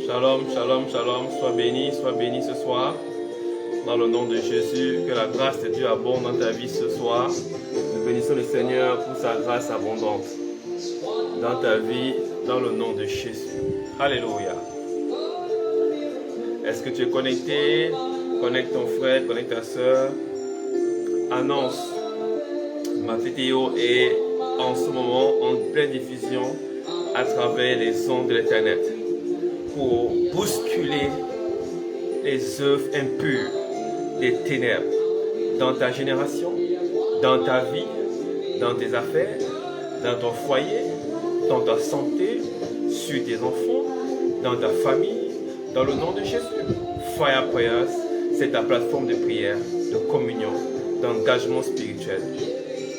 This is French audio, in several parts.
Shalom, shalom, shalom. Sois béni ce soir. Dans le nom de Jésus, que la grâce de Dieu abonde dans ta vie ce soir. Nous bénissons le Seigneur pour sa grâce abondante dans ta vie, dans le nom de Jésus. Alléluia. Est-ce que tu es connecté? Connecte ton frère, connecte ta soeur. Annonce. Ma vidéo est en ce moment en pleine diffusion à travers les ondes de l'Internet pour bousculer les œuvres impures des ténèbres dans ta génération, dans ta vie, dans tes affaires, dans ton foyer, dans ta santé, sur tes enfants, dans ta famille, dans le nom de Jésus. Fire Prayers, c'est ta plateforme de prière, de communion, d'engagement spirituel,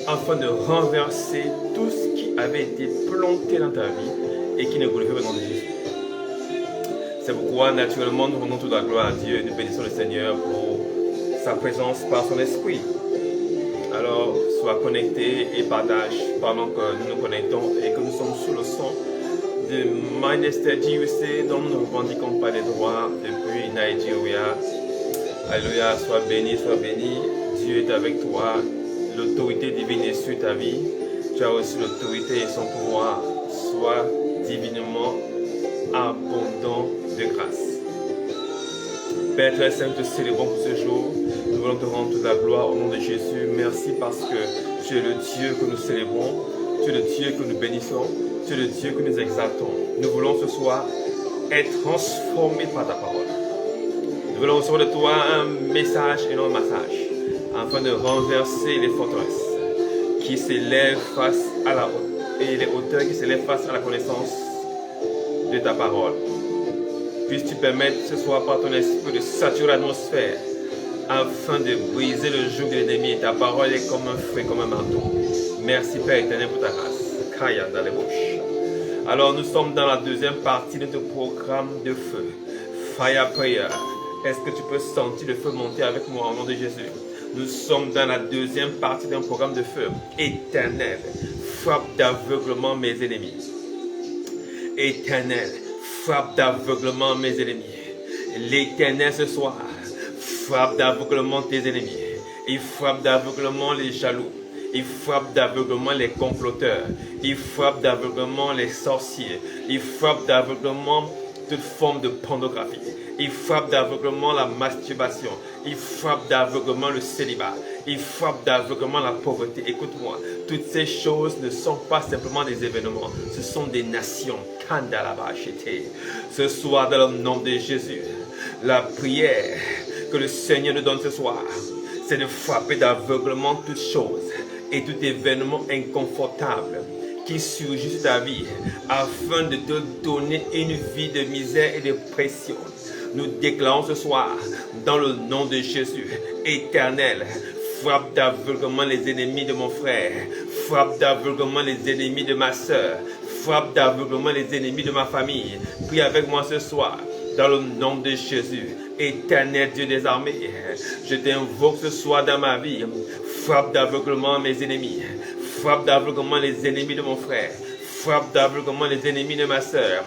afin de renverser tout ce qui avait été planté dans ta vie et qui ne glorifie pas le nom de Jésus. C'est pourquoi, naturellement, nous rendons toute la gloire à Dieu et nous bénissons le Seigneur pour sa présence par son esprit. Alors, sois connecté et partage pendant que nous nous connectons et que nous sommes sous le son de Mindested USA, dont nous ne revendiquons pas les droits depuis Nigeria. Alléluia, sois béni, sois béni. Dieu est avec toi. L'autorité divine est sur ta vie. Tu as aussi l'autorité et son pouvoir. Sois divinement abondant de grâce. Père très saint, te célébrons pour ce jour. Nous voulons te rendre toute la gloire au nom de Jésus. Merci parce que tu es le Dieu que nous célébrons. Tu es le Dieu que nous bénissons. Tu es le Dieu que nous exaltons. Nous voulons ce soir être transformés par ta parole. Nous voulons recevoir de toi un message et non un massage, afin de renverser les forteresses qui s'élèvent face à la haute et les hauteurs qui s'élèvent face à la connaissance de ta parole. Puisses-tu permettre ce soir par ton esprit de saturer l'atmosphère afin de briser le joug de l'ennemi. Ta parole est comme un feu, comme un manteau. Merci Père éternel pour ta grâce. Kaya dans les bouches. Alors nous sommes dans la deuxième partie de notre programme de feu. Fire Prayer. Est-ce que tu peux sentir le feu monter avec moi au nom de Jésus? Nous sommes dans la deuxième partie d'un programme de feu éternel. Frappe d'aveuglement mes ennemis. Éternel, frappe d'aveuglement mes ennemis. L'Éternel ce soir, frappe d'aveuglement tes ennemis. Il frappe d'aveuglement les jaloux. Il frappe d'aveuglement les comploteurs. Il frappe d'aveuglement les sorciers. Il frappe d'aveuglement toute forme de pornographie. Il frappe d'aveuglement la masturbation. Il frappe d'aveuglement le célibat. Il frappe d'aveuglement la pauvreté. Écoute-moi, toutes ces choses ne sont pas simplement des événements. Ce sont des nations. Ce soir, dans le nom de Jésus, la prière que le Seigneur nous donne ce soir, c'est de frapper d'aveuglement toutes choses et tout événement inconfortable qui surgit sur ta vie afin de te donner une vie de misère et de pression. Nous déclarons ce soir, dans le nom de Jésus, éternel, frappe d'aveuglement les ennemis de mon frère, frappe d'aveuglement les ennemis de ma soeur, frappe d'aveuglement les ennemis de ma famille. Prie avec moi ce soir, dans le nom de Jésus, éternel Dieu des armées. Je t'invoque ce soir dans ma vie, frappe d'aveuglement mes ennemis, frappe d'aveuglement les ennemis de mon frère, frappe d'aveuglement les ennemis de ma soeur,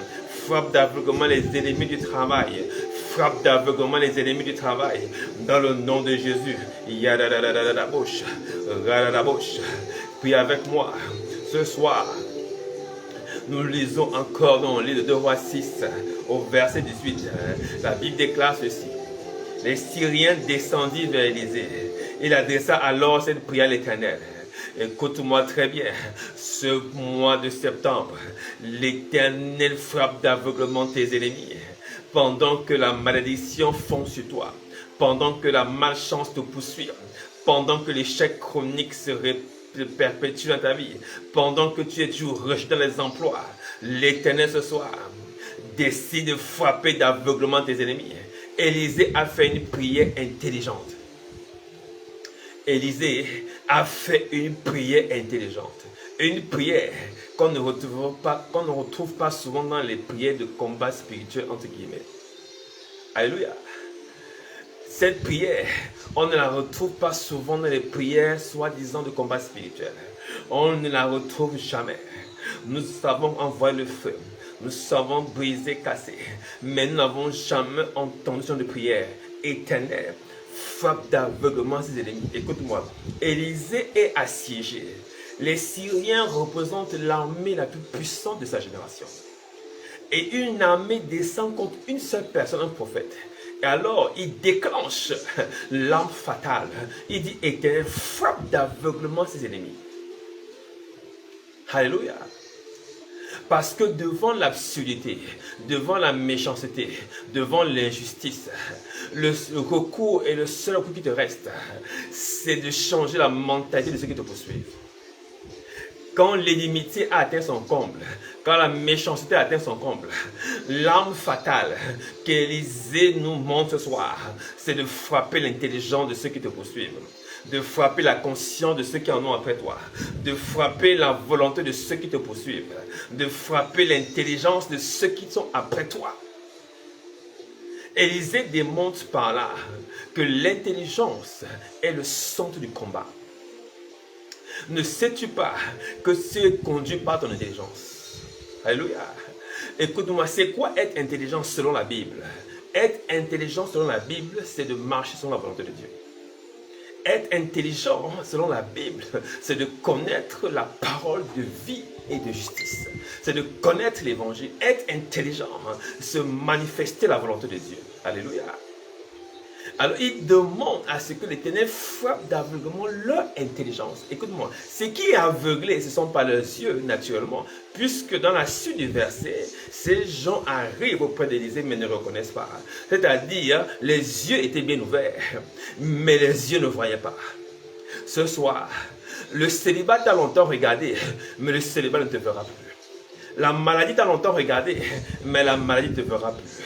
frappe d'aveuglement les ennemis du travail, frappe d'aveuglement les ennemis du travail, dans le nom de Jésus. Puis avec moi, ce soir, nous lisons encore dans le livre de 2 Rois 6, au verset 18. La Bible déclare ceci. Les Syriens descendirent vers Élisée. Il adressa alors cette prière à l'Éternel. Écoute-moi très bien, ce mois de septembre, l'Éternel frappe d'aveuglement tes ennemis. Pendant que la malédiction fond sur toi, pendant que la malchance te poursuit, pendant que l'échec chronique se perpétue dans ta vie, pendant que tu es toujours rejeté dans les emplois, l'Éternel ce soir décide de frapper d'aveuglement tes ennemis. Élisée a fait une prière intelligente. Élisée a fait une prière intelligente. Une prière qu'on ne retrouve pas souvent dans les prières de combat spirituel, entre guillemets. Alléluia. Cette prière, on ne la retrouve pas souvent dans les prières soi-disant de combat spirituel. On ne la retrouve jamais. Nous savons envoyer le feu. nous savons brisés, cassés, mais nous n'avons jamais entendu son de prière. Éternel, frappe d'aveuglement ses ennemis. Écoute-moi, Élisée est assiégé. Les Syriens représentent l'armée la plus puissante de sa génération. Et une armée descend contre une seule personne, un prophète. Et alors, il déclenche l'arme fatale. Il dit, Éternel, frappe d'aveuglement ses ennemis. Alléluia. Parce que devant l'absurdité, devant la méchanceté, devant l'injustice, le recours et le seul recours qui te reste, c'est de changer la mentalité de ceux qui te poursuivent. Quand l'inimitié a atteint son comble, quand la méchanceté a atteint son comble, l'arme fatale qu'Élisée nous montre ce soir, c'est de frapper l'intelligence de ceux qui te poursuivent, de frapper la conscience de ceux qui en ont après toi, de frapper la volonté de ceux qui te poursuivent, de frapper l'intelligence de ceux qui sont après toi. Élisée démontre par là que l'intelligence est le centre du combat. Ne sais-tu pas que c'est conduit par ton intelligence? Alléluia. Écoute-moi, c'est quoi être intelligent selon la Bible? Être intelligent selon la Bible, c'est de marcher selon la volonté de Dieu. Être intelligent selon la Bible, c'est de connaître la parole de vie et de justice. C'est de connaître l'évangile. Être intelligent, c'est manifester la volonté de Dieu. Alléluia. Alors, il demande à ce que l'Éternel frappe d'aveuglement leur intelligence. Écoute-moi, ce qui est aveuglé, ce ne sont pas leurs yeux, naturellement, puisque dans la suite du verset, ces gens arrivent auprès d'Élisée, mais ne reconnaissent pas. C'est-à-dire, les yeux étaient bien ouverts, mais les yeux ne voyaient pas. Ce soir, le célibat t'a longtemps regardé, mais le célibat ne te verra plus. La maladie t'a longtemps regardé, mais la maladie ne te verra plus.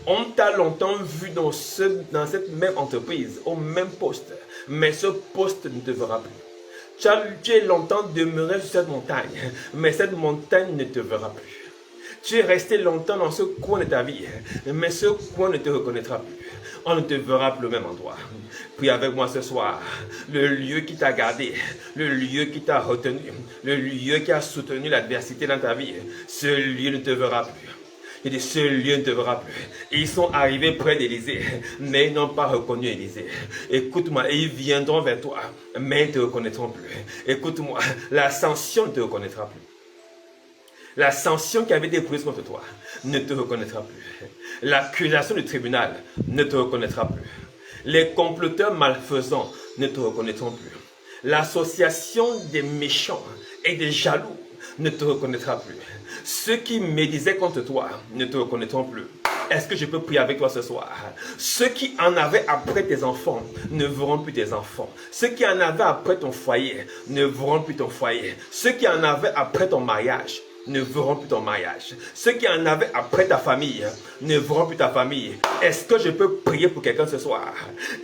On t'a longtemps vu dans cette même entreprise, au même poste, mais ce poste ne te verra plus. Tu es longtemps demeuré sur cette montagne, mais cette montagne ne te verra plus. Tu es resté longtemps dans ce coin de ta vie, mais ce coin ne te reconnaîtra plus. On ne te verra plus au même endroit. Prie avec moi ce soir. Le lieu qui t'a gardé, le lieu qui t'a retenu, le lieu qui a soutenu l'adversité dans ta vie, ce lieu ne te verra plus. Il dit, ce lieu ne te verra plus. Ils sont arrivés près d'Élisée, mais ils n'ont pas reconnu Élisée. Écoute-moi, ils viendront vers toi, mais ils ne te reconnaîtront plus. Écoute-moi, l'ascension ne te reconnaîtra plus. La sanction qui avait été prise contre toi ne te reconnaîtra plus. L'accusation du tribunal ne te reconnaîtra plus. Les comploteurs malfaisants ne te reconnaîtront plus. L'association des méchants et des jaloux ne te reconnaîtra plus. Ceux qui médisaient contre toi ne te reconnaîtront plus. Est-ce que je peux prier avec toi ce soir? Ceux qui en avaient après tes enfants ne verront plus tes enfants. Ceux qui en avaient après ton foyer ne verront plus ton foyer. Ceux qui en avaient après ton mariage ne verront plus ton mariage. Ceux qui en avaient après ta famille ne verront plus ta famille. Est-ce que je peux prier pour quelqu'un ce soir?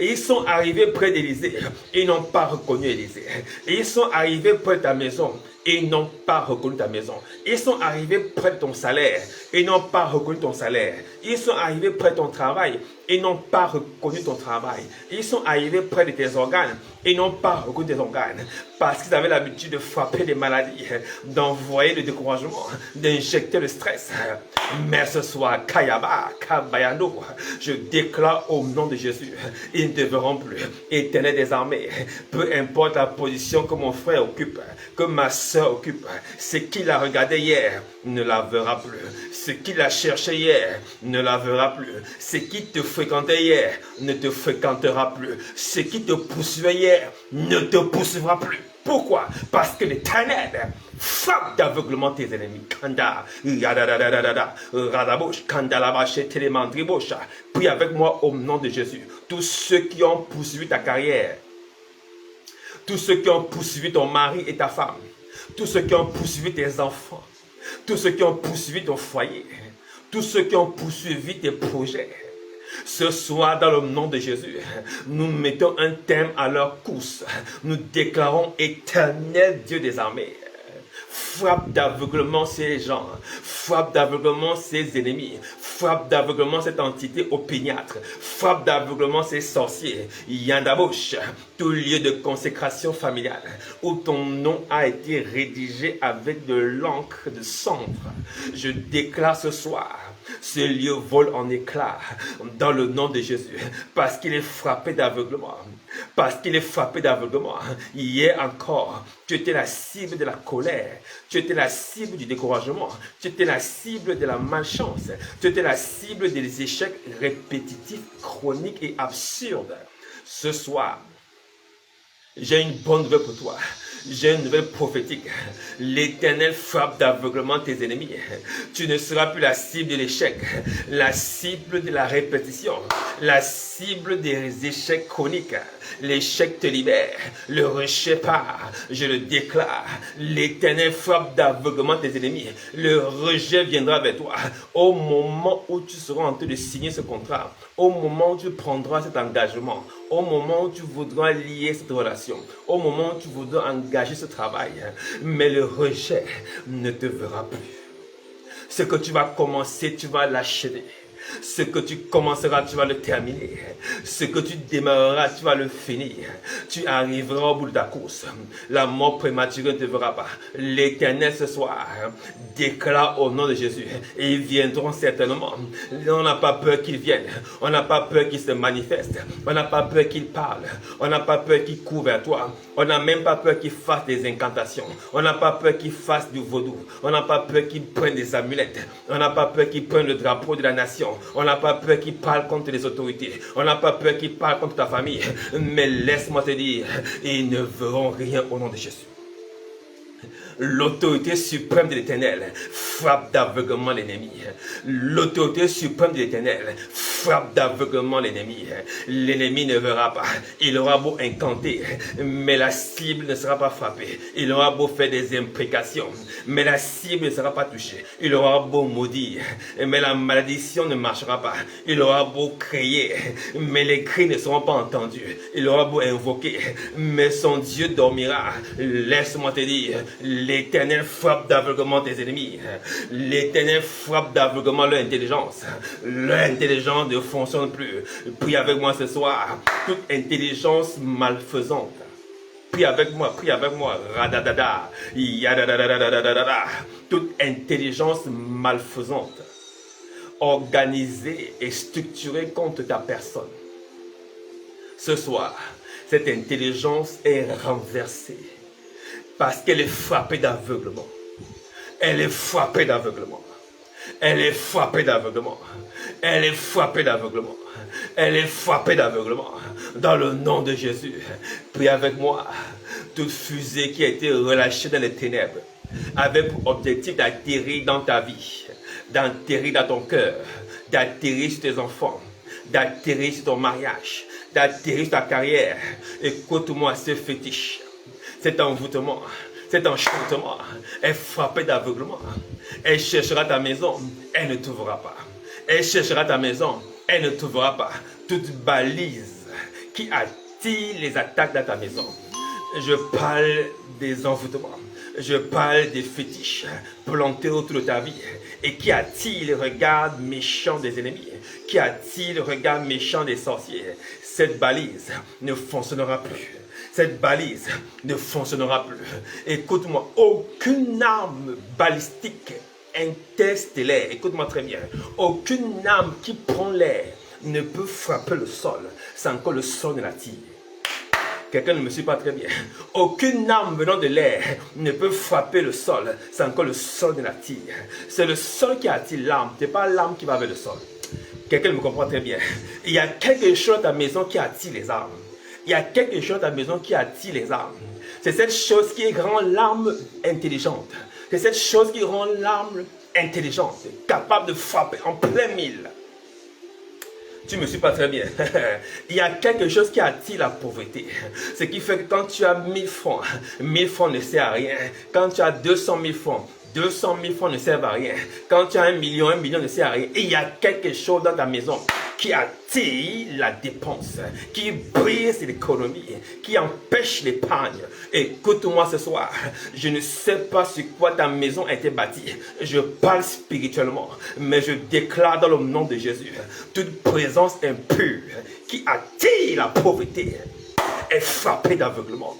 Et ils sont arrivés près d'Élisée. Ils n'ont pas reconnu Élisée. Et ils sont arrivés près de ta maison. Et ils n'ont pas reconnu ta maison. Ils sont arrivés près de ton salaire. Et ils n'ont pas reconnu ton salaire. Ils sont arrivés près de ton travail. Et ils n'ont pas reconnu ton travail. Ils sont arrivés près de tes organes. Et ils n'ont pas reconnu tes organes. Parce qu'ils avaient l'habitude de frapper les maladies, d'envoyer le découragement, d'injecter le stress. Mais ce soir, Kayaba, Kabayano, je déclare au nom de Jésus, ils ne te verront plus. Éternel des armées, peu importe la position que mon frère occupe, que ma soeur occupe, ce qu'il a regardé hier ne la verra plus. Ce qu'il a cherché hier ne la verra plus. Ce qui te fréquentait hier ne te fréquentera plus. Ce qui te poursuivait hier ne te poursuivra plus. Pourquoi? Parce que l'Éternel frappe d'aveuglement tes ennemis. Kanda, Radabosh, Kandalabache, Télémandribosha. Prie avec moi au nom de Jésus. Tous ceux qui ont poursuivi ta carrière, tous ceux qui ont poursuivi ton mari et ta femme, tous ceux qui ont poursuivi tes enfants, tous ceux qui ont poursuivi ton foyer, tous ceux qui ont poursuivi tes projets. Ce soir, dans le nom de Jésus, nous mettons un terme à leur course. Nous déclarons éternel Dieu des armées. Frappe d'aveuglement ces gens, frappe d'aveuglement ces ennemis, Frappe d'aveuglement cette entité opiniâtre. Frappe d'aveuglement ces sorciers. Yandabouche, tout lieu de consécration familiale où ton nom a été rédigé avec de l'encre de cendre. Je déclare ce soir, ce lieu vole en éclats dans le nom de Jésus parce qu'il est frappé d'aveuglement. Parce qu'il est frappé d'aveuglement. Hier encore, tu étais la cible de la colère. Tu étais la cible du découragement. Tu étais la cible de la malchance. Tu étais la cible des échecs répétitifs, chroniques et absurdes. Ce soir, j'ai une bonne nouvelle pour toi. J'ai une nouvelle prophétique. L'Éternel frappe d'aveuglement tes ennemis. Tu ne seras plus la cible de l'échec, la cible de la répétition, la cible des échecs chroniques. L'échec te libère, le rejet part. Je le déclare. L'Éternel frappe d'aveuglement tes ennemis. Le rejet viendra vers toi. Au moment où tu seras en train de signer ce contrat, au moment où tu prendras cet engagement, au moment où tu voudras lier cette relation, au moment où tu voudras engager ce travail, mais le rejet ne te verra plus. Ce que tu vas commencer, tu vas l'achever. Ce que tu commenceras, tu vas le terminer. Ce que tu démarreras, tu vas le finir. Tu arriveras au bout de ta course. La mort prématurée ne te verra pas. L'Éternel ce soir déclare au nom de Jésus. Et ils viendront certainement. On n'a pas peur qu'ils viennent. On n'a pas peur qu'ils se manifestent. On n'a pas peur qu'ils parlent. On n'a pas peur qu'ils courent vers toi. On n'a même pas peur qu'ils fassent des incantations. On n'a pas peur qu'ils fassent du vaudou. On n'a pas peur qu'ils prennent des amulettes. On n'a pas peur qu'ils prennent le drapeau de la nation. On n'a pas peur qu'ils parlent contre les autorités. On n'a pas peur qu'ils parlent contre ta famille. Mais laisse-moi te dire, ils ne verront rien au nom de Jésus. L'autorité suprême de l'Éternel frappe d'aveuglement l'ennemi. L'autorité suprême de l'Éternel frappe d'aveuglement l'ennemi. L'ennemi ne verra pas. Il aura beau incanter, mais la cible ne sera pas frappée. Il aura beau faire des imprécations, mais la cible ne sera pas touchée. Il aura beau maudire, mais la malédiction ne marchera pas. Il aura beau crier, mais les cris ne seront pas entendus. Il aura beau invoquer, mais son Dieu dormira. Laisse-moi te dire, l'Éternel frappe d'aveuglement tes ennemis. L'Éternel frappe d'aveuglement leur intelligence. Leur intelligence ne fonctionne plus. Prie avec moi ce soir. Toute intelligence malfaisante. Prie avec moi, prie avec moi. Radadada. Yadadadadadadada. Toute intelligence malfaisante. Organisée et structurée contre ta personne. Ce soir, cette intelligence est renversée. Parce qu'elle est frappée d'aveuglement. Elle est frappée d'aveuglement. Elle est frappée d'aveuglement. Elle est frappée d'aveuglement. Elle est frappée d'aveuglement. Dans le nom de Jésus, prie avec moi. Toute fusée qui a été relâchée dans les ténèbres, avec pour objectif d'atterrir dans ta vie, d'atterrir dans ton cœur, d'atterrir sur tes enfants, d'atterrir sur ton mariage, d'atterrir sur ta carrière. Écoute-moi, ce fétiche. Cet envoûtement, cet enchantement est frappé d'aveuglement. Elle cherchera ta maison, elle ne trouvera pas. Elle cherchera ta maison, elle ne trouvera pas. Toute balise qui attire les attaques dans ta maison. Je parle des envoûtements. Je parle des fétiches plantés autour de ta vie et qui attirent le regard méchant des ennemis, qui attirent le regard méchant des sorciers. Cette balise ne fonctionnera plus. Cette balise ne fonctionnera plus. Écoute-moi, aucune arme balistique interstellaire, écoute-moi très bien, aucune arme qui prend l'air ne peut frapper le sol sans que le sol ne l'attire. Quelqu'un ne me suit pas très bien. Aucune arme venant de l'air ne peut frapper le sol sans que le sol ne l'attire. C'est le sol qui attire l'arme, ce n'est pas l'arme qui va vers le sol. Quelqu'un me comprend très bien. Il y a quelque chose dans ta maison qui attire les armes. Il y a quelque chose dans ta maison qui attire les armes. C'est cette chose qui rend l'arme intelligente. C'est cette chose qui rend l'arme intelligente, capable de frapper en plein mille. Tu ne me suis pas très bien. Il y a quelque chose qui attire la pauvreté. Ce qui fait que quand tu as 1000 francs, 1000 francs ne servent à rien. Quand tu as 200 000 francs, 200 000 francs ne servent à rien. Quand tu as 1 million ne sert à rien. Et il y a quelque chose dans ta maison qui attire la dépense, qui brise l'économie, qui empêche l'épargne. Écoute-moi ce soir, je ne sais pas sur quoi ta maison a été bâtie. Je parle spirituellement, mais je déclare dans le nom de Jésus, toute présence impure qui attire la pauvreté est frappée d'aveuglement,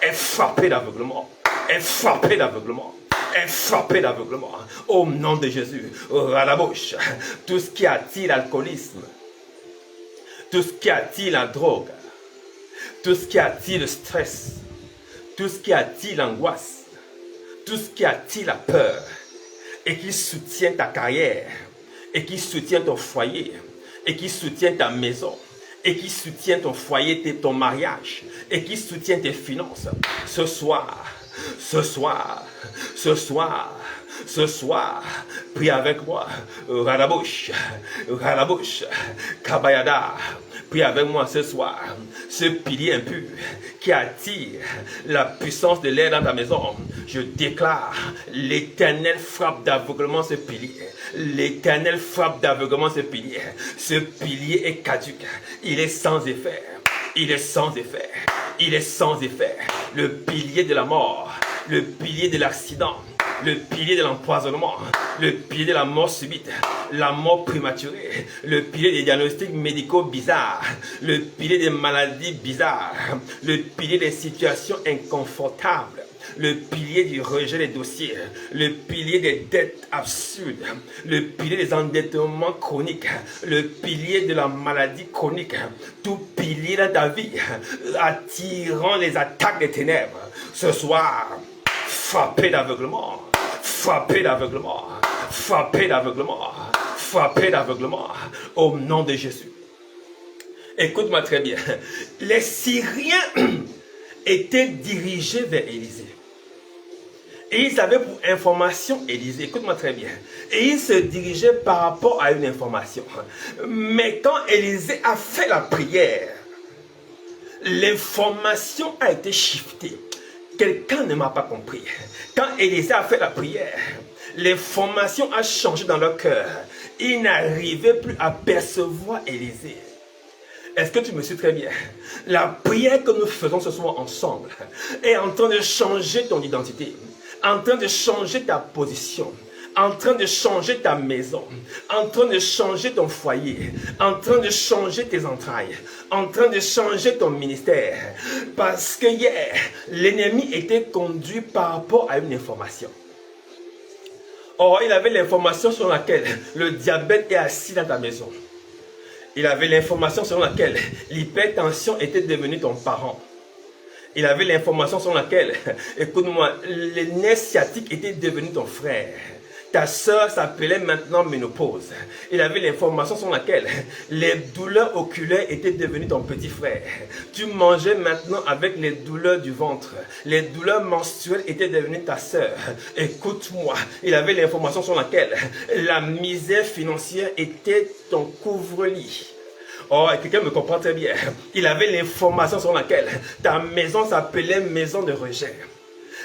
est frappée d'aveuglement, est frappée d'aveuglement. Est frappé d'aveuglement au nom de Jésus. À la bouche, tout ce qui attire l'alcoolisme, tout ce qui attire la drogue, tout ce qui attire le stress, tout ce qui attire l'angoisse, tout ce qui attire la peur et qui soutient ta carrière, et qui soutient ton foyer, et qui soutient ta maison, et qui soutient ton foyer, ton mariage, et qui soutient tes finances. Ce soir, prie avec moi. Radabouche, Kabayada. Prie avec moi ce soir. Ce pilier impur qui attire la puissance de l'air dans ta maison. Je déclare, l'Éternel frappe d'aveuglement ce pilier. L'Éternel frappe d'aveuglement ce pilier. Ce pilier est caduc. Il est sans effet. Il est sans effet. Il est sans effet. Le pilier de la mort, le pilier de l'accident, le pilier de l'empoisonnement, le pilier de la mort subite, la mort prématurée, le pilier des diagnostics médicaux bizarres, le pilier des maladies bizarres, le pilier des situations inconfortables, le pilier du rejet des dossiers, le pilier des dettes absurdes, le pilier des endettements chroniques, le pilier de la maladie chronique, tout pilier dans ta vie, attirant les attaques des ténèbres. Ce soir, frappé d'aveuglement, frappé d'aveuglement, frappé d'aveuglement, frappé d'aveuglement, au nom de Jésus. Écoute-moi très bien. Les Syriens étaient dirigés vers Élisée. Et ils avaient pour information Élisée. Écoute-moi très bien. Et ils se dirigeaient par rapport à une information. Mais quand Élisée a fait la prière, l'information a été shiftée. Quelqu'un ne m'a pas compris. Quand Élisée a fait la prière, l'information a changé dans leur cœur. Ils n'arrivaient plus à percevoir Élisée. Est-ce que tu me suis très bien? La prière que nous faisons ce soir ensemble est en train de changer ton identité, en train de changer ta position, en train de changer ta maison, en train de changer ton foyer, en train de changer tes entrailles, en train de changer ton ministère. Parce que hier, l'ennemi était conduit par rapport à une information. Or, il avait l'information sur laquelle le diabète est assis dans ta maison. Il avait l'information selon laquelle l'hypertension était devenue ton parent. Il avait l'information selon laquelle, écoute-moi, les nerfs sciatiques étaient devenus ton frère. Ta soeur s'appelait maintenant ménopause. Il avait l'information selon laquelle les douleurs oculaires étaient devenues ton petit frère. Tu mangeais maintenant avec les douleurs du ventre. Les douleurs menstruelles étaient devenues ta soeur. Écoute-moi, il avait l'information selon laquelle la misère financière était ton couvre-lit. Oh, quelqu'un me comprend très bien. Il avait l'information selon laquelle ta maison s'appelait maison de rejet.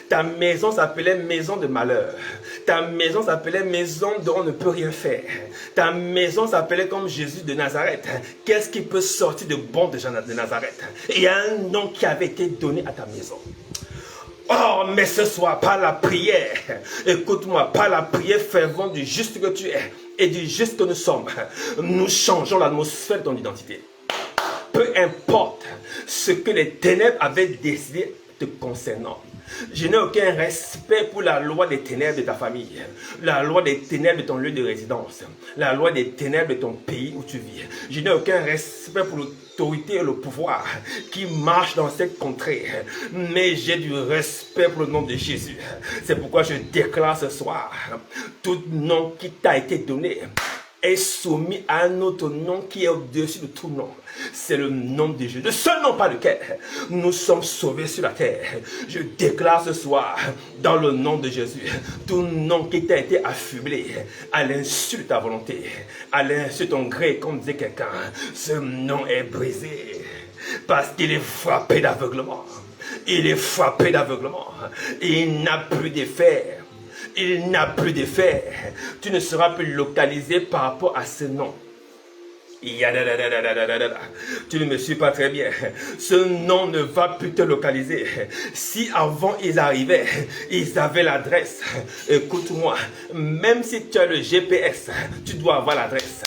Ta maison s'appelait maison de malheur. Ta maison s'appelait maison dont on ne peut rien faire. Ta maison s'appelait comme Jésus de Nazareth. Qu'est-ce qui peut sortir de bon de Nazareth? Il y a un nom qui avait été donné à ta maison. Oh, mais ce soir, par la prière, écoute-moi, par la prière fervente du juste que tu es et du juste que nous sommes, nous changeons l'atmosphère de ton identité. Peu importe ce que les ténèbres avaient décidé te concernant. Je n'ai aucun respect pour la loi des ténèbres de ta famille, la loi des ténèbres de ton lieu de résidence, la loi des ténèbres de ton pays où tu vis. Je n'ai aucun respect pour l'autorité et le pouvoir qui marche dans cette contrée, mais j'ai du respect pour le nom de Jésus. C'est pourquoi je déclare ce soir, tout nom qui t'a été donné est soumis à un autre nom qui est au-dessus de tout nom. C'est le nom de Jésus. Le seul nom par lequel nous sommes sauvés sur la terre. Je déclare ce soir, dans le nom de Jésus, tout nom qui t'a été affublé à l'insu de ta volonté, à l'insu de ton gré, comme disait quelqu'un, ce nom est brisé parce qu'il est frappé d'aveuglement. Il est frappé d'aveuglement. Il n'a plus d'effet. Il n'a plus d'effet. Tu ne seras plus localisé par rapport à ce nom. Tu ne me suis pas très bien. Ce nom ne va plus te localiser. Si avant ils arrivaient, ils avaient l'adresse. Écoute-moi, même si tu as le GPS, tu dois avoir l'adresse.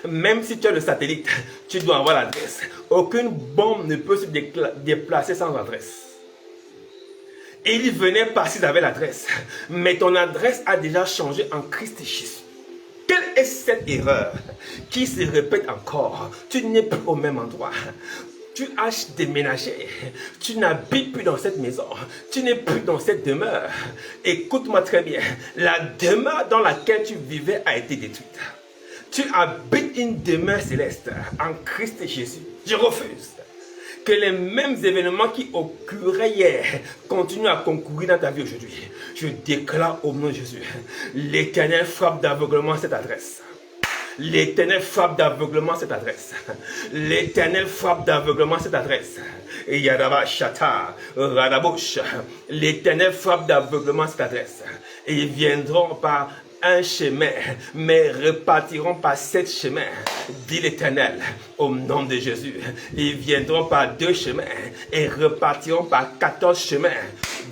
Même si tu as le satellite, tu dois avoir l'adresse. Aucune bombe ne peut se déplacer sans adresse. Et ils venaient parce qu'ils avaient l'adresse. Mais ton adresse a déjà changé en Christ Jésus. Quelle est cette erreur qui se répète encore? Tu n'es plus au même endroit. Tu as déménagé. Tu n'habites plus dans cette maison. Tu n'es plus dans cette demeure. Écoute-moi très bien. La demeure dans laquelle tu vivais a été détruite. Tu habites une demeure céleste en Christ Jésus. Je refuse que les mêmes événements qui occurraient hier continuent à concourir dans ta vie aujourd'hui. Je déclare au nom de Jésus, l'Éternel frappe d'aveuglement cette adresse. L'Éternel frappe d'aveuglement cette adresse. L'Éternel frappe d'aveuglement cette adresse. L'Éternel frappe d'aveuglement cette adresse. Et ils viendront par un chemin, mais repartiront par 7 chemins, dit l'Éternel, au nom de Jésus. Ils viendront par 2 chemins et repartiront par 14 chemins,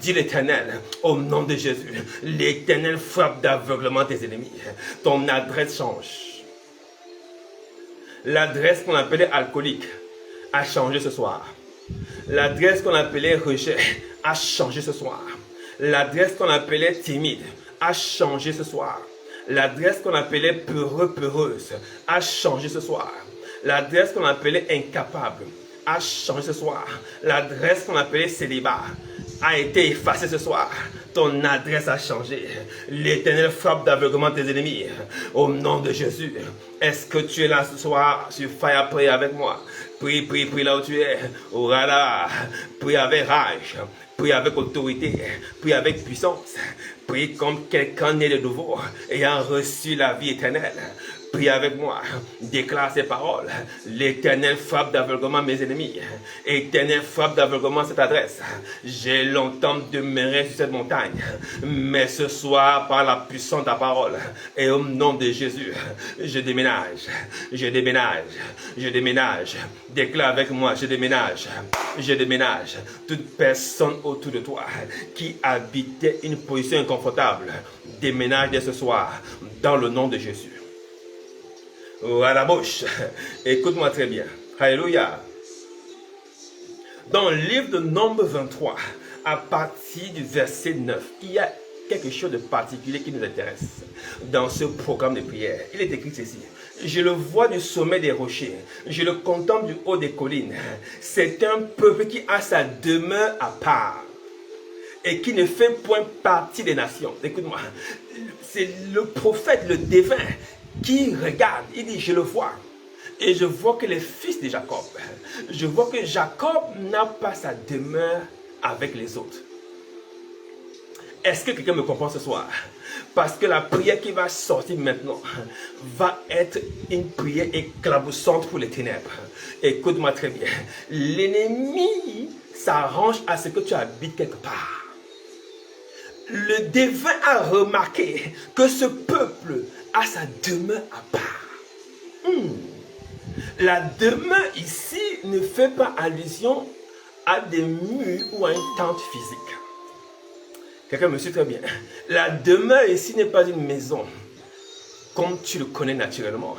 dit l'Éternel, au nom de Jésus. L'Éternel frappe d'aveuglement tes ennemis. Ton adresse change. L'adresse qu'on appelait alcoolique a changé ce soir. L'adresse qu'on appelait rejet a changé ce soir. L'adresse qu'on appelait timide a changé ce soir. L'adresse qu'on appelait peureux, peureuse a changé ce soir. L'adresse qu'on appelait incapable a changé ce soir. L'adresse qu'on appelait célibat a été effacée ce soir. Ton adresse a changé. L'Éternel frappe d'aveuglement tes ennemis. Au nom de Jésus. Est-ce que tu es là ce soir sur Fire Pray avec moi? Prie, prie, prie là où tu es. Oh là là. Prie avec rage. Prie avec autorité. Prie avec puissance. Prie comme quelqu'un né de nouveau, ayant reçu la vie éternelle. Prie avec moi, déclare ces paroles. L'Éternel frappe d'aveuglement mes ennemis. Éternel frappe d'aveuglement cette adresse. J'ai longtemps demeuré sur cette montagne, mais ce soir, par la puissance de ta parole, et au nom de Jésus, je déménage, je déménage, je déménage. Déclare avec moi, je déménage, je déménage. Toute personne autour de toi qui habitait une position inconfortable, déménage dès ce soir, dans le nom de Jésus. À la bouche. Écoute-moi très bien. Alléluia. Dans le livre de Nombre 23, à partir du verset 9, il y a quelque chose de particulier qui nous intéresse dans ce programme de prière. Il est écrit ceci. Je le vois du sommet des rochers, je le contemple du haut des collines. C'est un peuple qui a sa demeure à part et qui ne fait point partie des nations. Écoute-moi, c'est le prophète, le divin, qui regarde, il dit, je le vois. Et je vois que les fils de Jacob, je vois que Jacob n'a pas sa demeure avec les autres. Est-ce que quelqu'un me comprend ce soir? Parce que la prière qui va sortir maintenant va être une prière éclaboussante pour les ténèbres. Écoute-moi très bien. L'ennemi s'arrange à ce que tu habites quelque part. Le divin a remarqué que ce peuple a sa demeure à part. La demeure ici ne fait pas allusion à des murs ou à une tente physique. Quelqu'un me suit très bien. La demeure ici n'est pas une maison comme tu le connais naturellement.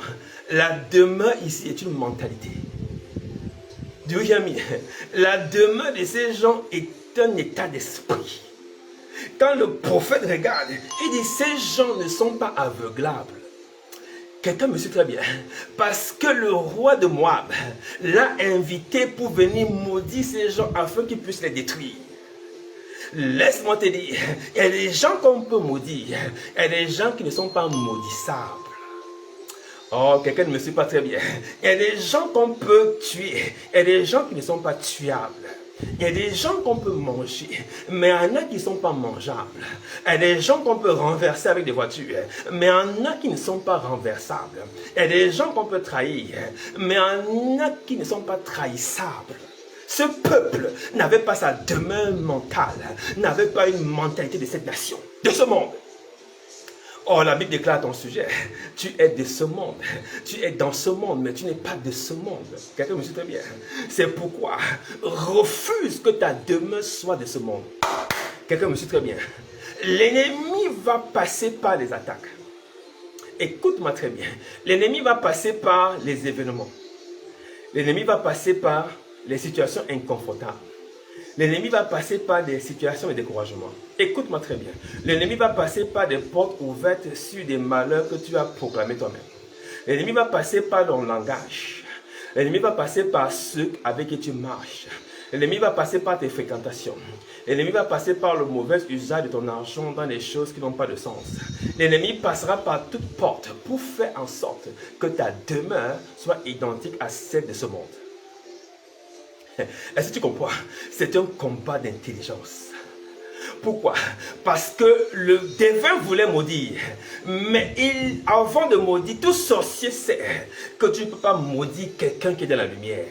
La demeure ici est une mentalité. Dieu a mis. La demeure de ces gens est un état d'esprit. Quand le prophète regarde, il dit ces gens ne sont pas aveuglables. Quelqu'un me suit très bien. Parce que le roi de Moab l'a invité pour venir maudire ces gens afin qu'il puisse les détruire. Laisse-moi te dire, il y a des gens qu'on peut maudire, il y a des gens qui ne sont pas maudissables. Oh, quelqu'un ne me suit pas très bien. Il y a des gens qu'on peut tuer, il y a des gens qui ne sont pas tuables. Il y a des gens qu'on peut manger, mais il y en a qui ne sont pas mangeables. Il y a des gens qu'on peut renverser avec des voitures, mais il y en a qui ne sont pas renversables. Il y a des gens qu'on peut trahir, mais il y en a qui ne sont pas trahissables. Ce peuple n'avait pas sa demeure mentale, n'avait pas une mentalité de cette nation, de ce monde. Oh, la Bible déclare ton sujet. Tu es de ce monde. Tu es dans ce monde, mais tu n'es pas de ce monde. Quelqu'un me suit très bien. C'est pourquoi refuse que ta demeure soit de ce monde. Quelqu'un me suit très bien. L'ennemi va passer par les attaques. Écoute-moi très bien. L'ennemi va passer par les événements. L'ennemi va passer par les situations inconfortables. L'ennemi va passer par des situations de découragement. Écoute-moi très bien. L'ennemi va passer par des portes ouvertes sur des malheurs que tu as proclamés toi-même. L'ennemi va passer par ton langage. L'ennemi va passer par ceux avec qui tu marches. L'ennemi va passer par tes fréquentations. L'ennemi va passer par le mauvais usage de ton argent dans des choses qui n'ont pas de sens. L'ennemi passera par toute porte pour faire en sorte que ta demeure soit identique à celle de ce monde. Est-ce que tu comprends? C'est un combat d'intelligence. Pourquoi? Parce que le défunt voulait maudire. Mais avant de maudire, tout sorcier sait que tu ne peux pas maudire quelqu'un qui est dans la lumière.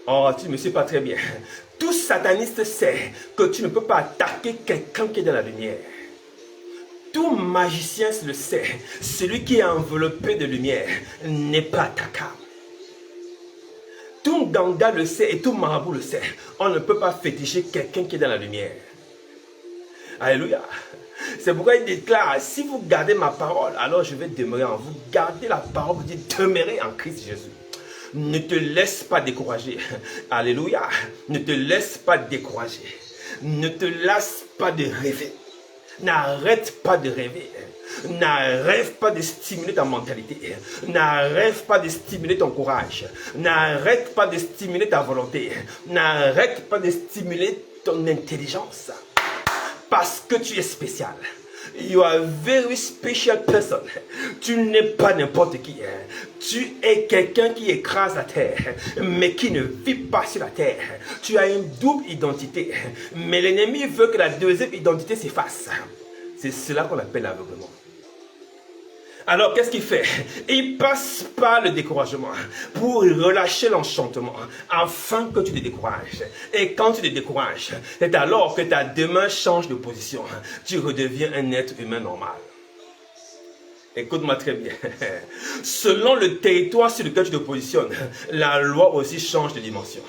Oh, tu ne me suis pas très bien. Tout sataniste sait que tu ne peux pas attaquer quelqu'un qui est dans la lumière. Tout magicien le sait. Celui qui est enveloppé de lumière n'est pas attaquable. Tout ganga le sait et tout marabout le sait. On ne peut pas féticher quelqu'un qui est dans la lumière. Alléluia. C'est pourquoi il déclare, si vous gardez ma parole, alors je vais demeurer en vous. Gardez la parole, vous dites, demeurez en Christ Jésus. Ne te laisse pas décourager. Alléluia. Ne te laisse pas décourager. Ne te lasse pas de rêver. N'arrête pas de rêver. N'arrête pas de stimuler ta mentalité. N'arrête pas de stimuler ton courage. N'arrête pas de stimuler ta volonté. N'arrête pas de stimuler ton intelligence. Parce que tu es spécial. You are a very special person. Tu n'es pas n'importe qui. Tu es quelqu'un qui écrase la terre, mais qui ne vit pas sur la terre. Tu as une double identité. Mais l'ennemi veut que la deuxième identité s'efface. C'est cela qu'on appelle l'aveuglement. Alors, qu'est-ce qu'il fait? Il passe par le découragement pour relâcher l'enchantement afin que tu te décourages. Et quand tu te décourages, c'est alors que ta demeure change de position. Tu redeviens un être humain normal. Écoute-moi très bien. Selon le territoire sur lequel tu te positionnes, la loi aussi change de dimension.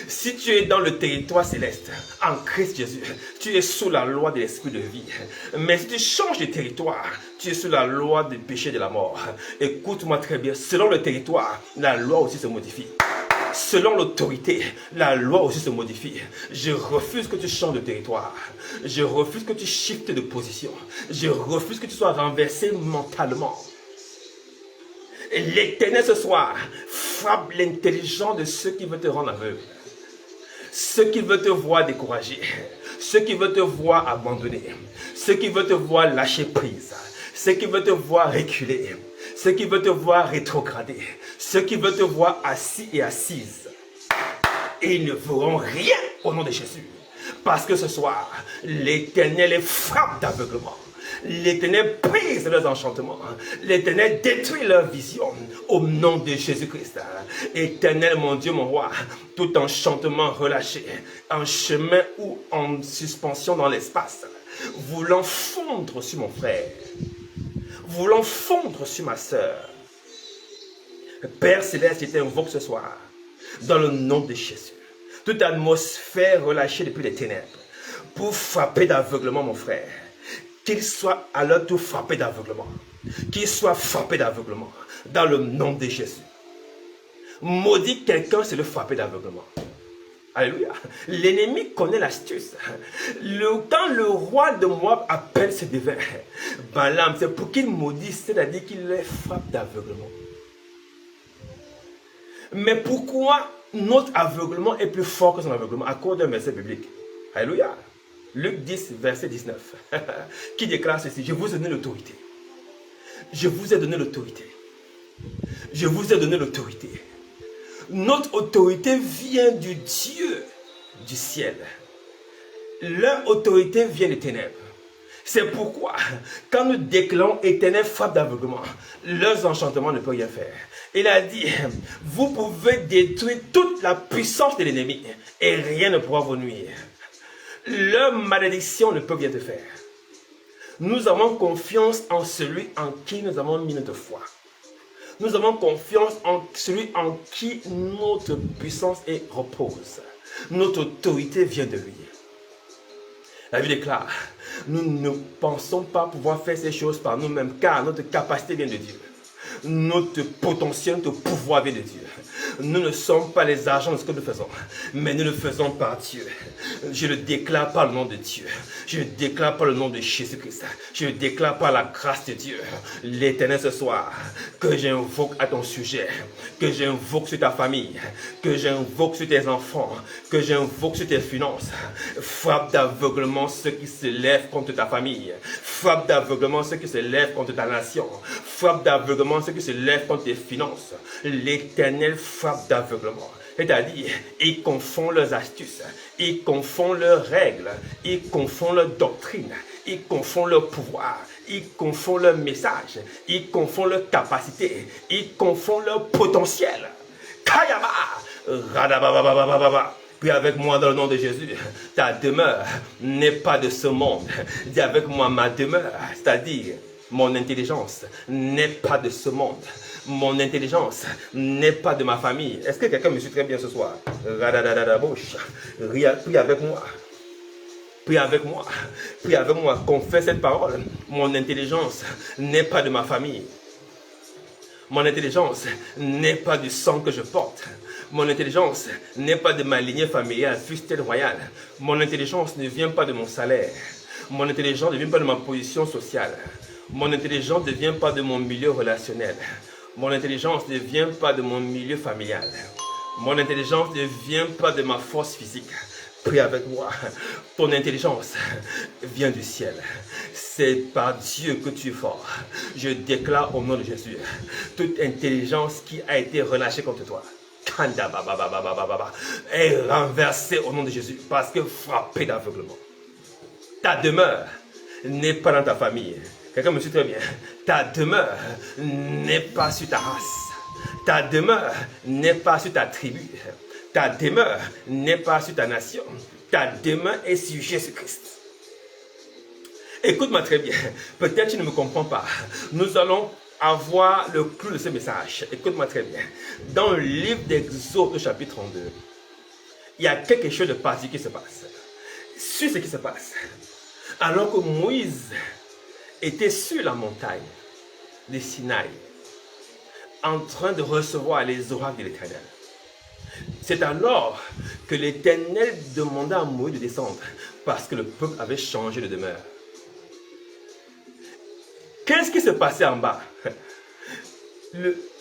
Si tu es dans le territoire céleste, en Christ Jésus, tu es sous la loi de l'esprit de vie. Mais si tu changes de territoire, tu es sous la loi du péché et de la mort. Écoute-moi très bien. Selon le territoire, la loi aussi se modifie. Selon l'autorité, la loi aussi se modifie. Je refuse que tu changes de territoire. Je refuse que tu shiftes de position. Je refuse que tu sois renversé mentalement. L'Éternel ce soir frappe l'intelligence de ceux qui veulent te rendre aveugle. Ceux qui veulent te voir découragé. Ceux qui veulent te voir abandonné. Ceux qui veulent te voir lâcher prise. Ceux qui veulent te voir reculer. Ceux qui veulent te voir rétrograder. Ceux qui veulent te voir assis et assise. Et ils ne feront rien au nom de Jésus. Parce que ce soir, l'Éternel les frappe d'aveuglement. L'Éternel brise leurs enchantements. L'Éternel détruit leur vision au nom de Jésus-Christ. Éternel, mon Dieu, mon roi, tout enchantement relâché, en chemin ou en suspension dans l'espace, voulant fondre sur mon frère, voulant fondre sur ma soeur. Père Céleste, je t'invoque ce soir, dans le nom de Jésus, toute atmosphère relâchée depuis les ténèbres, pour frapper d'aveuglement mon frère, qu'il soit à leur tour frappé d'aveuglement, qu'il soit frappé d'aveuglement, dans le nom de Jésus. Maudit quelqu'un, c'est le frapper d'aveuglement. Alléluia. L'ennemi connaît l'astuce. Quand le roi de Moab appelle ses devins, Balaam, c'est pour qu'il maudisse, c'est-à-dire qu'il les frappe d'aveuglement. Mais pourquoi notre aveuglement est plus fort que son aveuglement? À cause d'un verset biblique. Alléluia. Luc 10, verset 19. Qui déclare ceci: je vous ai donné l'autorité. Je vous ai donné l'autorité. Je vous ai donné l'autorité. Notre autorité vient du Dieu du ciel. Leur autorité vient des ténèbres. C'est pourquoi, quand nous déclarons Éternel frappe d'aveuglement, leurs enchantements ne peuvent rien faire. Il a dit, vous pouvez détruire toute la puissance de l'ennemi et rien ne pourra vous nuire. Leur malédiction ne peut rien te faire. Nous avons confiance en celui en qui nous avons mis notre foi. Nous avons confiance en celui en qui notre puissance repose. Notre autorité vient de lui. La Bible déclare, nous ne pensons pas pouvoir faire ces choses par nous-mêmes, car notre capacité vient de Dieu. Notre potentiel, notre pouvoir vient de Dieu. Nous ne sommes pas les agents de ce que nous faisons, mais nous le faisons par Dieu. Je le déclare par le nom de Dieu. Je le déclare par le nom de Jésus-Christ. Je le déclare par la grâce de Dieu. L'Éternel ce soir, que j'invoque à ton sujet, que j'invoque sur ta famille, que j'invoque sur tes enfants, que j'invoque sur tes finances. Frappe d'aveuglement ceux qui se lèvent contre ta famille. Frappe d'aveuglement ceux qui se lèvent contre ta nation. Frappe d'aveuglement ceux qui se lèvent contre tes finances. L'Éternel frappe d'aveuglement. C'est-à-dire, ils confondent leurs astuces, ils confondent leurs règles, ils confondent leurs doctrines, ils confondent leur pouvoir, ils confondent leurs messages, ils confondent leurs capacités, ils confondent leur potentiel. Kayama, radabababababa. Puis avec moi dans le nom de Jésus, ta demeure n'est pas de ce monde. Dis avec moi, ma demeure, c'est-à-dire mon intelligence n'est pas de ce monde. Mon intelligence n'est pas de ma famille. Est-ce que quelqu'un me suit très bien ce soir? Prie avec moi. Prie avec moi. Prie avec moi. Confesse cette parole. Mon intelligence n'est pas de ma famille. Mon intelligence n'est pas du sang que je porte. Mon intelligence n'est pas de ma lignée familiale, fût-elle royale. Mon intelligence ne vient pas de mon salaire. Mon intelligence ne vient pas de ma position sociale. Mon intelligence ne vient pas de mon milieu relationnel. Mon intelligence ne vient pas de mon milieu familial. Mon intelligence ne vient pas de ma force physique. Prie avec moi. Ton intelligence vient du ciel. C'est par Dieu que tu es fort. Je déclare au nom de Jésus toute intelligence qui a été relâchée contre toi est renversée au nom de Jésus parce que frappée d'aveuglement. Ta demeure n'est pas dans ta famille. Quelqu'un me suit très bien. Ta demeure n'est pas sur ta race. Ta demeure n'est pas sur ta tribu. Ta demeure n'est pas sur ta nation. Ta demeure est sur Jésus-Christ. Écoute-moi très bien. Peut-être tu ne me comprends pas. Nous allons avoir le clou de ce message. Écoute-moi très bien. Dans le livre d'Exode, chapitre 32, il y a quelque chose de particulier qui se passe. Sur ce qui se passe. Alors que Moïse était sur la montagne de Sinaï, en train de recevoir les oracles de l'Éternel. C'est alors que l'Éternel demanda à Moïse de descendre, parce que le peuple avait changé de demeure. Qu'est-ce qui se passait en bas?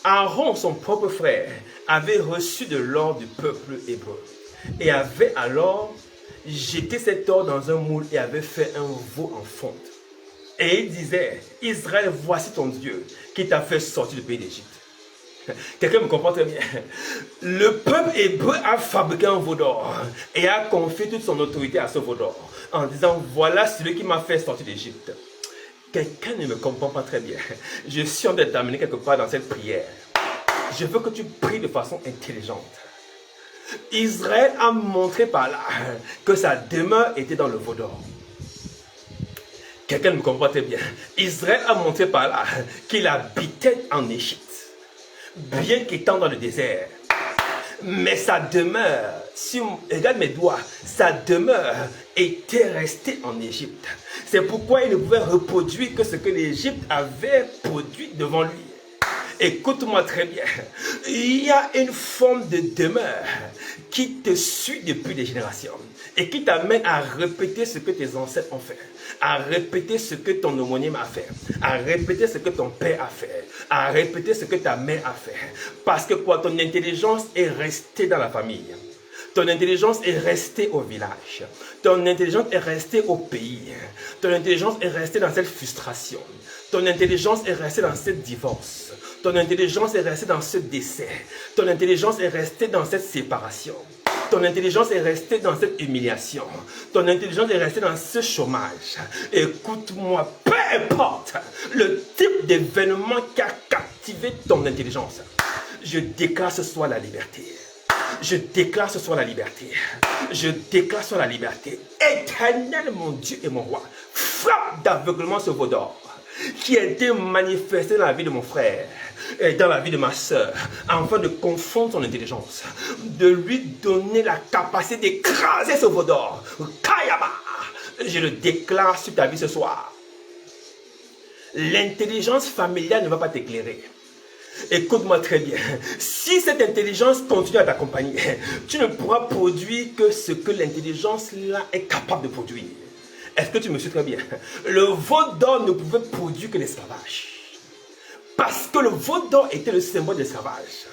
Aaron, son propre frère, avait reçu de l'or du peuple hébreu et avait alors jeté cet or dans un moule et avait fait un veau en fonte. Et il disait, Israël, voici ton Dieu qui t'a fait sortir du pays d'Égypte. Quelqu'un me comprend très bien. Le peuple hébreu a fabriqué un veau d'or et a confié toute son autorité à ce veau d'or en disant, voilà celui qui m'a fait sortir d'Égypte. Quelqu'un ne me comprend pas très bien. Je suis en train de t'amener quelque part dans cette prière. Je veux que tu pries de façon intelligente. Israël a montré par là que sa demeure était dans le veau d'or. Quelqu'un me comprend très bien. Israël a montré par là qu'il habitait en Égypte, bien qu'étant dans le désert. Mais sa demeure, si on regarde mes doigts, sa demeure était restée en Égypte. C'est pourquoi il ne pouvait reproduire que ce que l'Égypte avait produit devant lui. Écoute-moi très bien. Il y a une forme de demeure qui te suit depuis des générations et qui t'amène à répéter ce que tes ancêtres ont fait, à répéter ce que ton homonyme a fait, à répéter ce que ton père a fait, à répéter ce que ta mère a fait. Parce que quoi, ton intelligence est restée dans la famille. Ton intelligence est restée au village. Ton intelligence est restée au pays. Ton intelligence est restée dans cette frustration. Ton intelligence est restée dans ce divorce. Ton intelligence est restée dans ce décès. Ton intelligence est restée dans cette séparation. Ton intelligence est restée dans cette humiliation. Ton intelligence est restée dans ce chômage. Écoute-moi, peu importe le type d'événement qui a captivé ton intelligence. Je déclare ce soir la liberté. Je déclare ce soir la liberté. Je déclare ce soir la liberté. Éternel, mon Dieu et mon roi, frappe d'aveuglement ce veau d'or qui a été manifesté dans la vie de mon frère et dans la vie de ma soeur, afin de confondre son intelligence, de lui donner la capacité d'écraser ce veau d'or. Kayama, je le déclare sur ta vie ce soir. L'intelligence familiale ne va pas t'éclairer. Écoute-moi très bien. Si cette intelligence continue à t'accompagner, tu ne pourras produire que ce que l'intelligence-là est capable de produire. Est-ce que tu me suis très bien? Le veau d'or ne pouvait produire que l'esclavage. Parce que le veau d'or était le symbole de l'esclavage.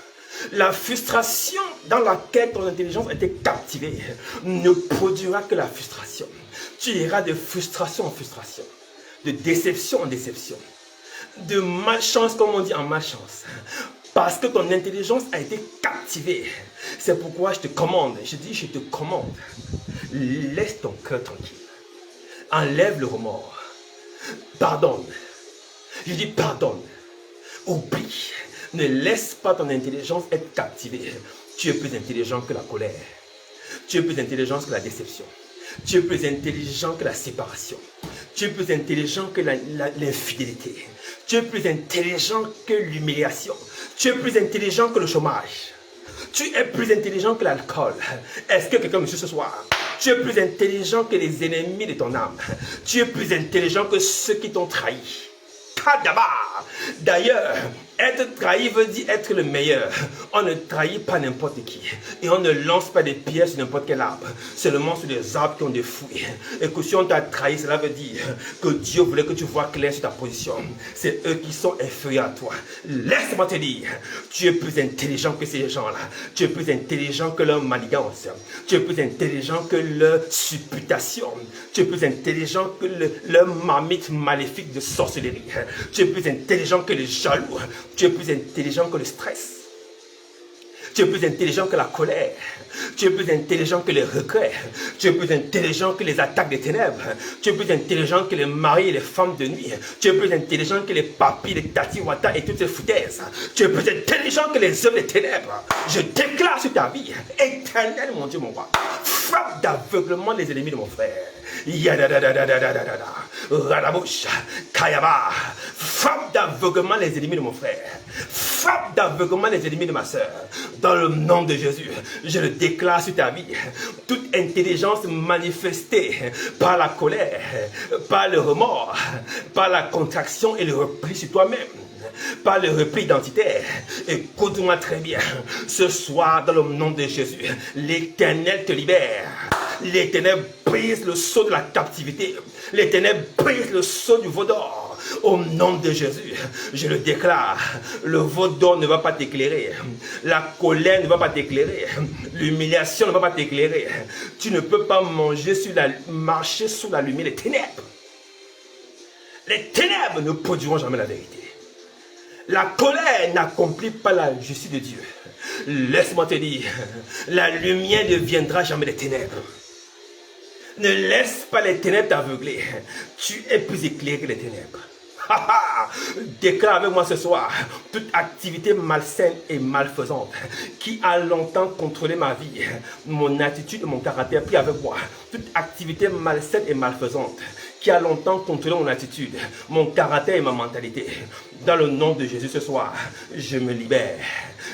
La frustration dans laquelle ton intelligence était captivée ne produira que la frustration. Tu iras de frustration en frustration, de déception en déception, de malchance, comme on dit, en malchance. Parce que ton intelligence a été captivée. C'est pourquoi je te commande, je dis je te commande, laisse ton cœur tranquille. Enlève le remords. Pardonne. Je dis pardonne. Oublie. Ne laisse pas ton intelligence être captivée. Tu es plus intelligent que la colère. Tu es plus intelligent que la déception. Tu es plus intelligent que la séparation. Tu es plus intelligent que l'infidélité. Tu es plus intelligent que l'humiliation. Tu es plus intelligent que le chômage. Tu es plus intelligent que l'alcool. Est-ce que quelqu'un me suit ce soir? Tu es plus intelligent que les ennemis de ton âme. Tu es plus intelligent que ceux qui t'ont trahi. Kadaba. D'ailleurs, être trahi veut dire être le meilleur. On ne trahit pas n'importe qui. Et on ne lance pas des pierres sur n'importe quel arbre. Seulement sur des arbres qui ont des fruits. Et que si on t'a trahi, cela veut dire que Dieu voulait que tu vois clair sur ta position. C'est eux qui sont inférieurs à toi. Laisse-moi te dire, tu es plus intelligent que ces gens-là. Tu es plus intelligent que leur manigance. Tu es plus intelligent que leur supputation. Tu es plus intelligent que leur marmite maléfique de sorcellerie. Tu es plus intelligent que les jaloux. Tu es plus intelligent que le stress. Tu es plus intelligent que la colère. Tu es plus intelligent que les regrets. Tu es plus intelligent que les attaques des ténèbres. Tu es plus intelligent que les maris et les femmes de nuit. Tu es plus intelligent que les papis, les tatiwata et toutes ces foutaises. Tu es plus intelligent que les œuvres des ténèbres. Je déclare sur ta vie, éternel mon Dieu, mon roi, frappe d'aveuglement les ennemis de mon frère. Frappe d'aveuglement les ennemis de mon frère. Frappe d'aveuglement les ennemis de ma soeur. Dans le nom de Jésus, je le déclare sur ta vie. Toute intelligence manifestée par la colère, par le remords, par la contraction et le repli sur toi-même, par le repli identitaire. Écoute-moi très bien. Ce soir, dans le nom de Jésus, l'Éternel te libère. L'Éternel brise le sceau de la captivité. L'Éternel brise le sceau du veau d'or. Au nom de Jésus, je le déclare. Le veau d'or ne va pas t'éclairer. La colère ne va pas t'éclairer. L'humiliation ne va pas t'éclairer. Tu ne peux pas marcher sous la lumière des ténèbres. Les ténèbres ne produiront jamais la vérité. La colère n'accomplit pas la justice de Dieu. Laisse-moi te dire, la lumière ne viendra jamais des ténèbres. Ne laisse pas les ténèbres t'aveugler. Tu es plus éclairé que les ténèbres. Déclare avec moi ce soir toute activité malsaine et malfaisante qui a longtemps contrôlé ma vie, mon attitude et mon caractère. Prie avec moi. Toute activité malsaine et malfaisante qui a longtemps contrôlé mon attitude, mon caractère et ma mentalité. Dans le nom de Jésus ce soir, je me libère,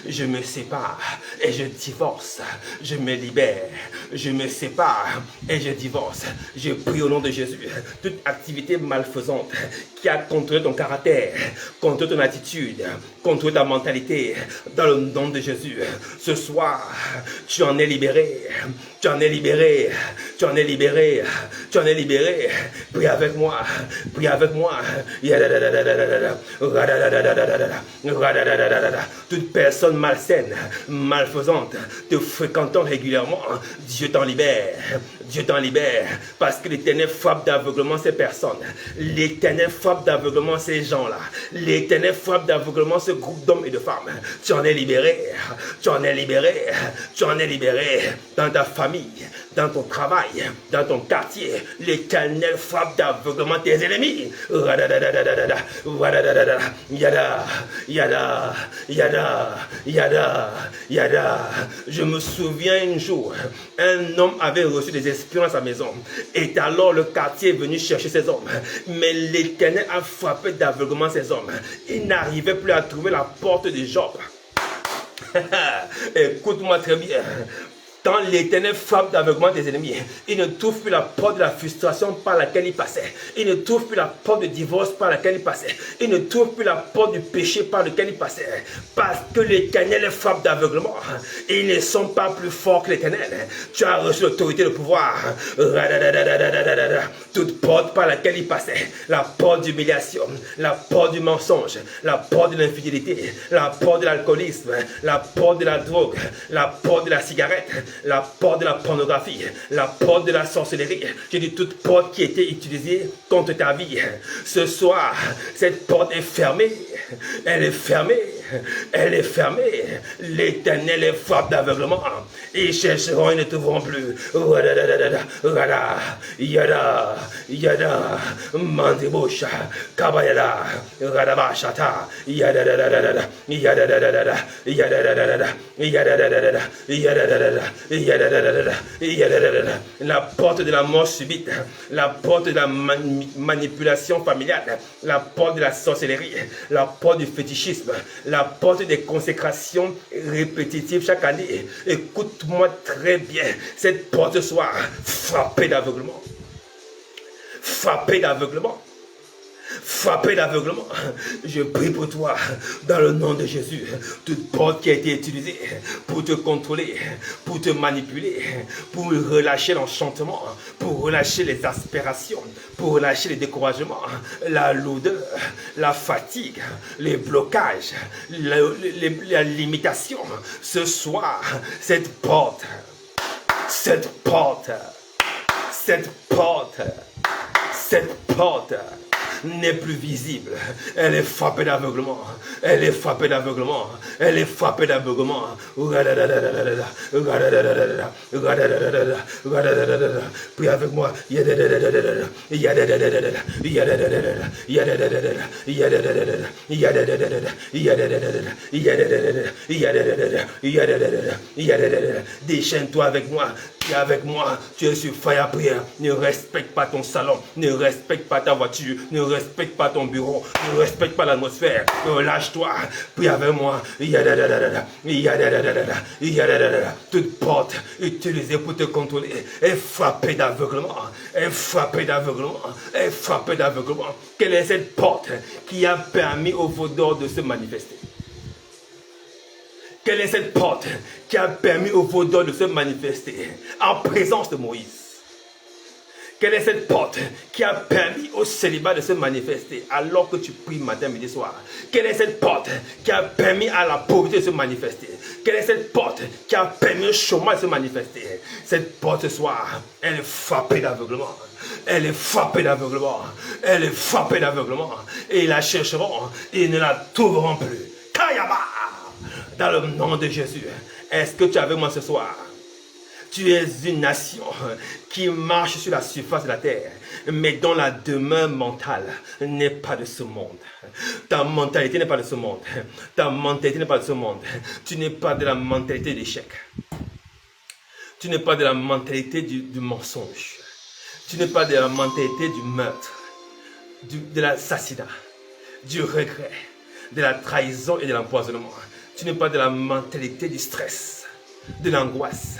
je me sépare et je divorce. Je me libère, je me sépare et je divorce. Je prie au nom de Jésus. Toute activité malfaisante qui a contrôlé ton caractère, contrôlé ton attitude, contrôlé ta mentalité, dans le nom de Jésus, ce soir, tu en es libéré. Tu en es libéré, tu en es libéré, tu en es libéré. Prie avec moi, prie avec moi. Toute personne malsaine, malfaisante, te fréquentant régulièrement, Dieu t'en libère. Dieu t'en libère. Parce que l'Éternel frappe d'aveuglement ces personnes. L'Éternel frappe d'aveuglement ces gens-là. L'Éternel frappe d'aveuglement ce groupe d'hommes et de femmes. Tu en es libéré. Tu en es libéré. Tu en es libéré dans ta famille, dans ton travail, dans ton quartier. L'Éternel frappe d'aveuglement tes ennemis. Yada, yada, yada, yada, yada. Je me souviens un jour, un homme avait reçu des espions à sa maison. Et alors le quartier est venu chercher ces hommes. Mais l'Éternel a frappé d'aveuglement ces hommes. Il n'arrivait plus à trouver la porte de Job. Écoute-moi très bien. Quand l'Éternel frappe d'aveuglement des ennemis, il ne trouve plus la porte de la frustration par laquelle il passait. Il ne trouve plus la porte de divorce par laquelle il passait. Il ne trouve plus la porte du péché par laquelle il passait. Parce que l'Éternel frappe d'aveuglement. Ils ne sont pas plus forts que l'Éternel. Tu as reçu l'autorité, le pouvoir. Toute porte par laquelle il passait. La porte d'humiliation, la porte du mensonge, la porte de l'infidélité, la porte de l'alcoolisme, la porte de la drogue, la porte de la cigarette, la porte de la pornographie, la porte de la sorcellerie. J'ai dit toute porte qui était utilisée contre ta vie. Ce soir, cette porte est fermée. Elle est fermée. Elle est fermée. L'Éternel est frappe d'aveuglement. Ils chercheront et ne trouveront plus. Yada, yada, mandibosha, kabayada, radabashata, yada, yada, yada, yada, la porte de la mort subite, la porte de la manipulation familiale, la porte de la sorcellerie, la porte du fétichisme, la porte des consécrations répétitives chaque année. Écoute-moi très bien, cette porte ce soir, frappée d'aveuglement. Frappée d'aveuglement. Frappé d'aveuglement, je prie pour toi dans le nom de Jésus. Toute porte qui a été utilisée pour te contrôler, pour te manipuler, pour relâcher l'enchantement, pour relâcher les aspirations, pour relâcher les découragements, la lourdeur, la fatigue, les blocages, la limitation. Ce soir, cette porte n'est plus visible. Elle est frappée d'aveuglement. Elle est frappée d'aveuglement. Elle est frappée d'aveuglement. Prie avec moi. Déchaîne-toi avec moi. Tu es avec moi, tu es sur fire prière. Ne respecte pas ton salon, ne respecte pas ta voiture, ne respecte pas ton bureau, ne respecte pas l'atmosphère. Relâche-toi, prie avec moi. Toute porte utilisée pour te contrôler est frappée d'aveuglement, est frappée d'aveuglement, est frappée d'aveuglement. Quelle est cette porte qui a permis au veau d'or de se manifester? Quelle est cette porte qui a permis au veau d'or de se manifester en présence de Moïse? Quelle est cette porte qui a permis au célibat de se manifester alors que tu pries matin, midi, soir? Quelle est cette porte qui a permis à la pauvreté de se manifester? Quelle est cette porte qui a permis au chômage de se manifester? Cette porte ce soir, elle est frappée d'aveuglement. Elle est frappée d'aveuglement. Elle est frappée d'aveuglement. Et ils la chercheront et ils ne la trouveront plus. Kayaba! Dans le nom de Jésus, est-ce que tu es avec moi ce soir? Tu es une nation qui marche sur la surface de la terre, mais dont la demeure mentale n'est pas de ce monde. Ta mentalité n'est pas de ce monde. Ta mentalité n'est pas de ce monde. Tu n'es pas de la mentalité d'échec. Tu n'es pas de la mentalité du mensonge. Tu n'es pas de la mentalité du meurtre, de l'assassinat, du regret, de la trahison et de l'empoisonnement. Tu n'es pas de la mentalité du stress, de l'angoisse,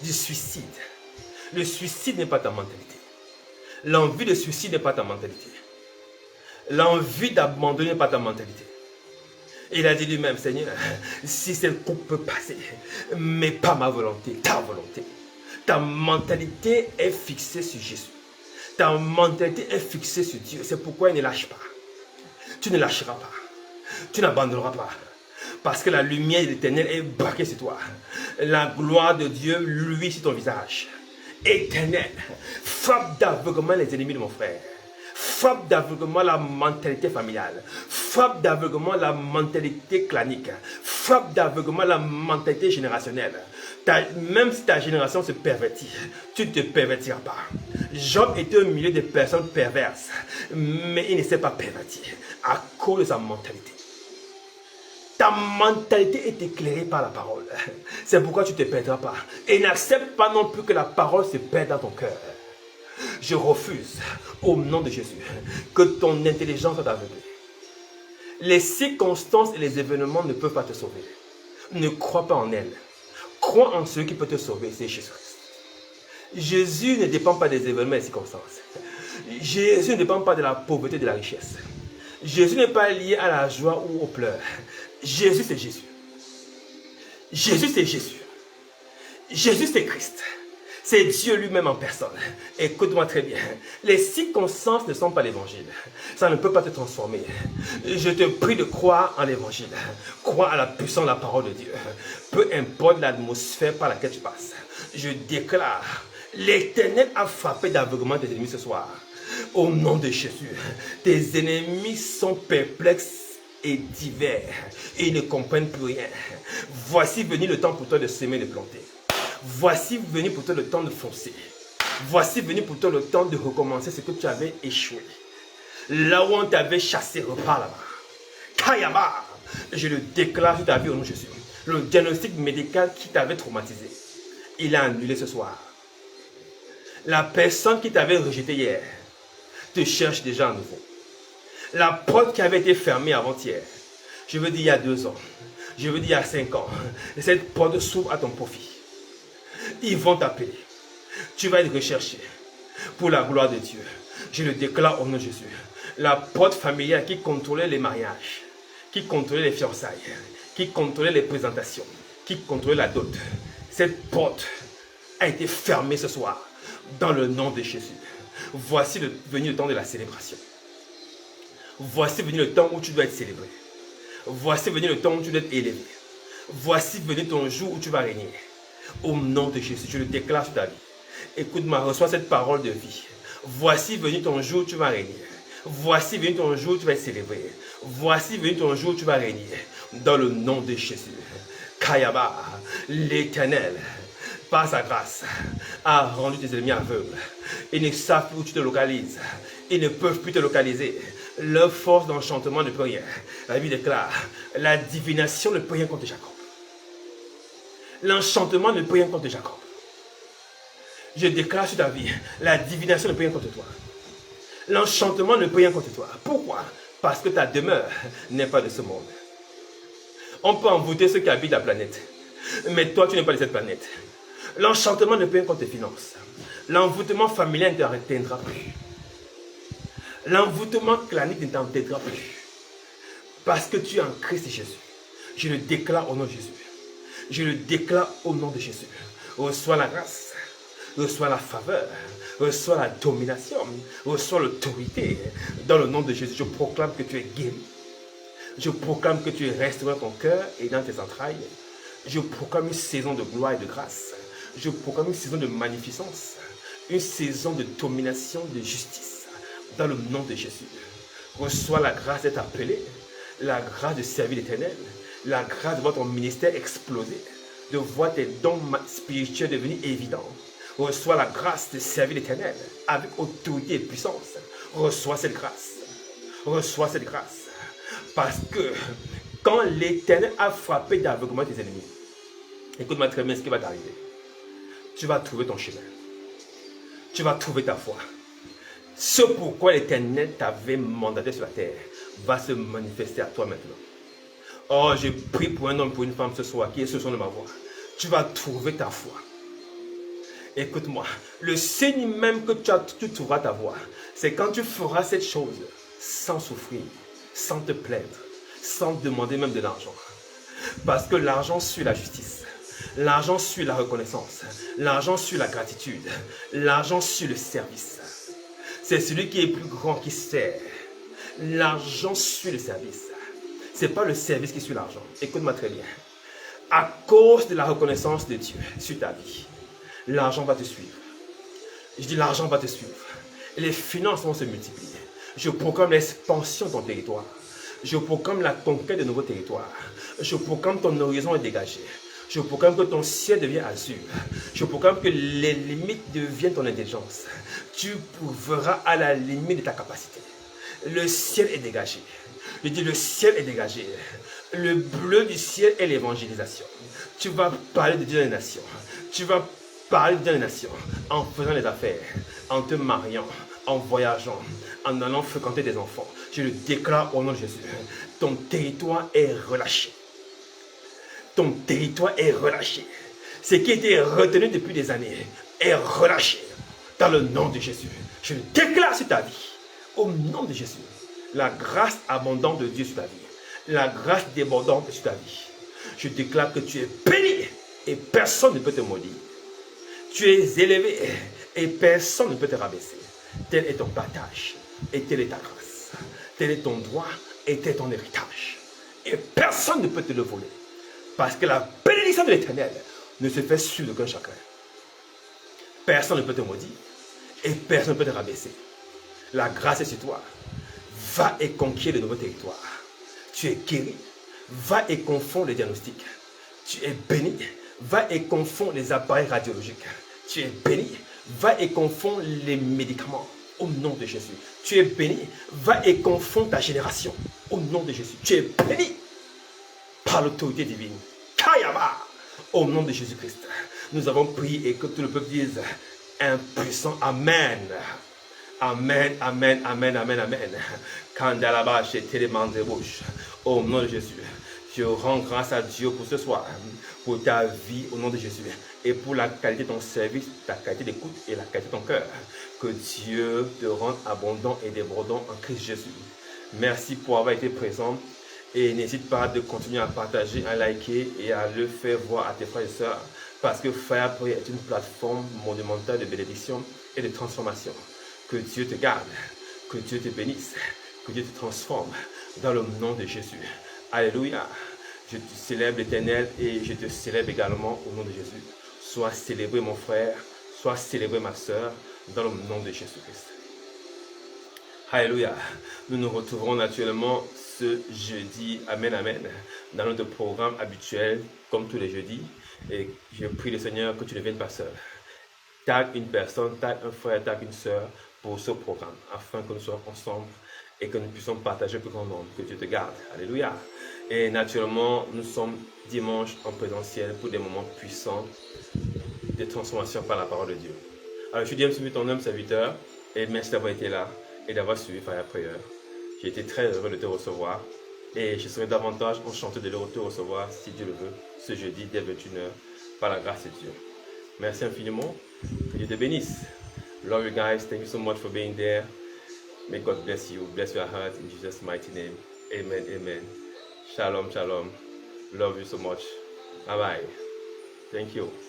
du suicide. Le suicide n'est pas ta mentalité. L'envie de suicide n'est pas ta mentalité. L'envie d'abandonner n'est pas ta mentalité. Il a dit lui-même, Seigneur, si cette coupe peut passer, mais pas ma volonté, ta volonté. Ta mentalité est fixée sur Jésus. Ta mentalité est fixée sur Dieu. C'est pourquoi il ne lâche pas. Tu ne lâcheras pas. Tu n'abandonneras pas. Parce que la lumière de l'Éternel est braquée sur toi. La gloire de Dieu luit sur ton visage. Éternel, frappe d'aveuglement les ennemis de mon frère. Frappe d'aveuglement la mentalité familiale. Frappe d'aveuglement la mentalité clanique. Frappe d'aveuglement la mentalité générationnelle. Même si ta génération se pervertit, tu ne te pervertiras pas. Job était au milieu des personnes perverses, mais il ne s'est pas perverti à cause de sa mentalité. Ta mentalité est éclairée par la parole. C'est pourquoi tu ne te perdras pas. Et n'accepte pas non plus que la parole se perde dans ton cœur. Je refuse, au nom de Jésus, que ton intelligence soit aveuglée. Les circonstances et les événements ne peuvent pas te sauver. Ne crois pas en elles. Crois en celui qui peut te sauver, c'est Jésus-Christ. Jésus ne dépend pas des événements et des circonstances. Jésus ne dépend pas de la pauvreté et de la richesse. Jésus n'est pas lié à la joie ou aux pleurs. Jésus, c'est Jésus. Jésus, c'est Jésus. Jésus, c'est Christ. C'est Dieu lui-même en personne. Écoute-moi très bien. Les circonstances ne sont pas l'évangile. Ça ne peut pas te transformer. Je te prie de croire en l'évangile. Crois à la puissance de la parole de Dieu. Peu importe l'atmosphère par laquelle tu passes. Je déclare, l'Éternel a frappé d'aveuglement tes ennemis ce soir. Au nom de Jésus, tes ennemis sont perplexes et divers. Et ils ne comprennent plus rien. Voici venu le temps pour toi de semer et de planter. Voici venu pour toi le temps de foncer. Voici venu pour toi le temps de recommencer ce que tu avais échoué. Là où on t'avait chassé, repars là-bas. Kayaba, je le déclare sur ta vie au nom de Jésus. Le diagnostic médical qui t'avait traumatisé, il a annulé ce soir. La personne qui t'avait rejeté hier te cherche déjà à nouveau. La porte qui avait été fermée avant-hier, je veux dire il y a 2 ans, je veux dire il y a 5 ans, cette porte s'ouvre à ton profit. Ils vont t'appeler. Tu vas être recherché pour la gloire de Dieu. Je le déclare au nom de Jésus. La porte familiale qui contrôlait les mariages, qui contrôlait les fiançailles, qui contrôlait les présentations, qui contrôlait la dot. Cette porte a été fermée ce soir dans le nom de Jésus. Voici venu le temps de la célébration. Voici venu le temps où tu dois être célébré. Voici venu le temps où tu dois être élevé. Voici venu ton jour où tu vas régner. Au nom de Jésus, je le déclare sur ta vie. Écoute-moi, reçois cette parole de vie. Voici venu ton jour où tu vas régner. Voici venu ton jour où tu vas être célébré. Voici venu ton jour où tu vas régner. Dans le nom de Jésus. Kayaba, l'Éternel, par sa grâce, a rendu tes ennemis aveugles. Ils ne savent plus où tu te localises. Ils ne peuvent plus te localiser. Leur force d'enchantement ne peut rien. La Bible déclare, la divination ne peut rien contre Jacob. L'enchantement ne peut rien contre Jacob. Je déclare sur ta vie, la divination ne peut rien contre toi. L'enchantement ne peut rien contre toi. Pourquoi? Parce que ta demeure n'est pas de ce monde. On peut envoûter ceux qui habitent la planète. Mais toi, tu n'es pas de cette planète. L'enchantement ne peut rien contre tes finances. L'envoûtement familial ne t'atteindra plus. L'envoûtement clanique ne t'atteindra plus. Parce que tu es en Christ Jésus. Je le déclare au nom de Jésus. Je le déclare au nom de Jésus. Reçois la grâce, reçois la faveur, reçois la domination, reçois l'autorité. Dans le nom de Jésus, je proclame que tu es guéri. Je proclame que tu es restauré dans ton cœur et dans tes entrailles. Je proclame une saison de gloire et de grâce. Je proclame une saison de magnificence. Une saison de domination, de justice. Dans le nom de Jésus. Reçois la grâce d'être appelé, la grâce de servir l'Éternel. La grâce de voir ton ministère exploser, de voir tes dons spirituels devenir évidents. Reçois la grâce de servir l'Éternel avec autorité et puissance. Reçois cette grâce. Reçois cette grâce. Parce que quand l'Éternel a frappé d'aveuglement tes ennemis, écoute-moi très bien ce qui va t'arriver. Tu vas trouver ton chemin. Tu vas trouver ta foi. Ce pourquoi l'Éternel t'avait mandaté sur la terre va se manifester à toi maintenant. Oh, je prie pour un homme, pour une femme ce soir qui est ce son de ma voix. Tu vas trouver ta foi. Écoute-moi, le signe même que tu trouveras ta voix, c'est quand tu feras cette chose sans souffrir, sans te plaindre, sans demander même de l'argent. Parce que l'argent suit la justice, l'argent suit la reconnaissance, l'argent suit la gratitude, l'argent suit le service. C'est celui qui est plus grand qui sert. L'argent suit le service. Ce n'est pas le service qui suit l'argent. Écoute-moi très bien. À cause de la reconnaissance de Dieu sur ta vie, l'argent va te suivre. Je dis l'argent va te suivre. Et les finances vont se multiplier. Je proclame l'expansion de ton territoire. Je proclame la conquête de nouveaux territoires. Je proclame ton horizon est dégagé. Je proclame que ton ciel devient azur. Je proclame que les limites deviennent ton intelligence. Tu verras à la limite de ta capacité. Le ciel est dégagé. Je dis le ciel est dégagé. Le bleu du ciel est l'évangélisation. Tu vas parler de Dieu dans les nations. Tu vas parler de Dieu dans les nations en faisant les affaires, en te mariant, en voyageant, en allant fréquenter des enfants. Je le déclare au nom de Jésus. Ton territoire est relâché. Ton territoire est relâché. Ce qui était retenu depuis des années est relâché dans le nom de Jésus. Je le déclare sur ta vie. Au nom de Jésus. La grâce abondante de Dieu sur ta vie. La grâce débordante sur ta vie. Je déclare que tu es béni et personne ne peut te maudire. Tu es élevé et personne ne peut te rabaisser. Tel est ton partage et telle est ta grâce. Tel est ton droit et tel est ton héritage. Et personne ne peut te le voler. Parce que la bénédiction de l'Éternel ne se fait sur aucun chacun. Personne ne peut te maudire et personne ne peut te rabaisser. La grâce est sur toi. Va et conquiers de nouveaux territoires. Tu es guéri. Va et confonds les diagnostics. Tu es béni. Va et confonds les appareils radiologiques. Tu es béni. Va et confonds les médicaments. Au nom de Jésus. Tu es béni. Va et confonds ta génération. Au nom de Jésus. Tu es béni par l'autorité divine. Kayama. Au nom de Jésus-Christ. Nous avons prié et que tout le peuple dise un puissant Amen. Amen, amen, amen, amen, amen. Kandalaba chez Télémandébouche. Au nom de Jésus. Je rends grâce à Dieu pour ce soir, pour ta vie au nom de Jésus et pour la qualité de ton service, ta qualité d'écoute et la qualité de ton cœur. Que Dieu te rende abondant et débordant en Christ Jésus. Merci pour avoir été présent et n'hésite pas de continuer à partager, à liker et à le faire voir à tes frères et sœurs parce que Fire Prayer est une plateforme monumentale de bénédiction et de transformation. Que Dieu te garde, que Dieu te bénisse, que Dieu te transforme dans le nom de Jésus. Alléluia. Je te célèbre l'Éternel et je te célèbre également au nom de Jésus. Sois célébré mon frère, sois célébré ma soeur dans le nom de Jésus-Christ. Alléluia. Nous nous retrouverons naturellement ce jeudi, amen, amen, dans notre programme habituel comme tous les jeudis. Et je prie le Seigneur que tu ne viennes pas seul. Tag une personne, tag un frère, tag une soeur pour ce programme afin que nous soyons ensemble et que nous puissions partager le plus grand nombre. Que Dieu te garde. Alléluia. Et naturellement, nous sommes dimanche en présentiel pour des moments puissants de transformation par la parole de Dieu. Alors, je suis James Smith, ton homme serviteur, et merci d'avoir été là et d'avoir suivi Fire Prayer. J'ai été très heureux de te recevoir et je serai davantage enchanté de te recevoir, si Dieu le veut, ce jeudi dès 21h, par la grâce de Dieu. Merci infiniment. Que Dieu te bénisse. Love you guys. Thank you so much for being there. May God bless you. Bless your heart in Jesus' mighty name. Amen. Amen. Shalom. Shalom. Love you so much. Bye bye. Thank you.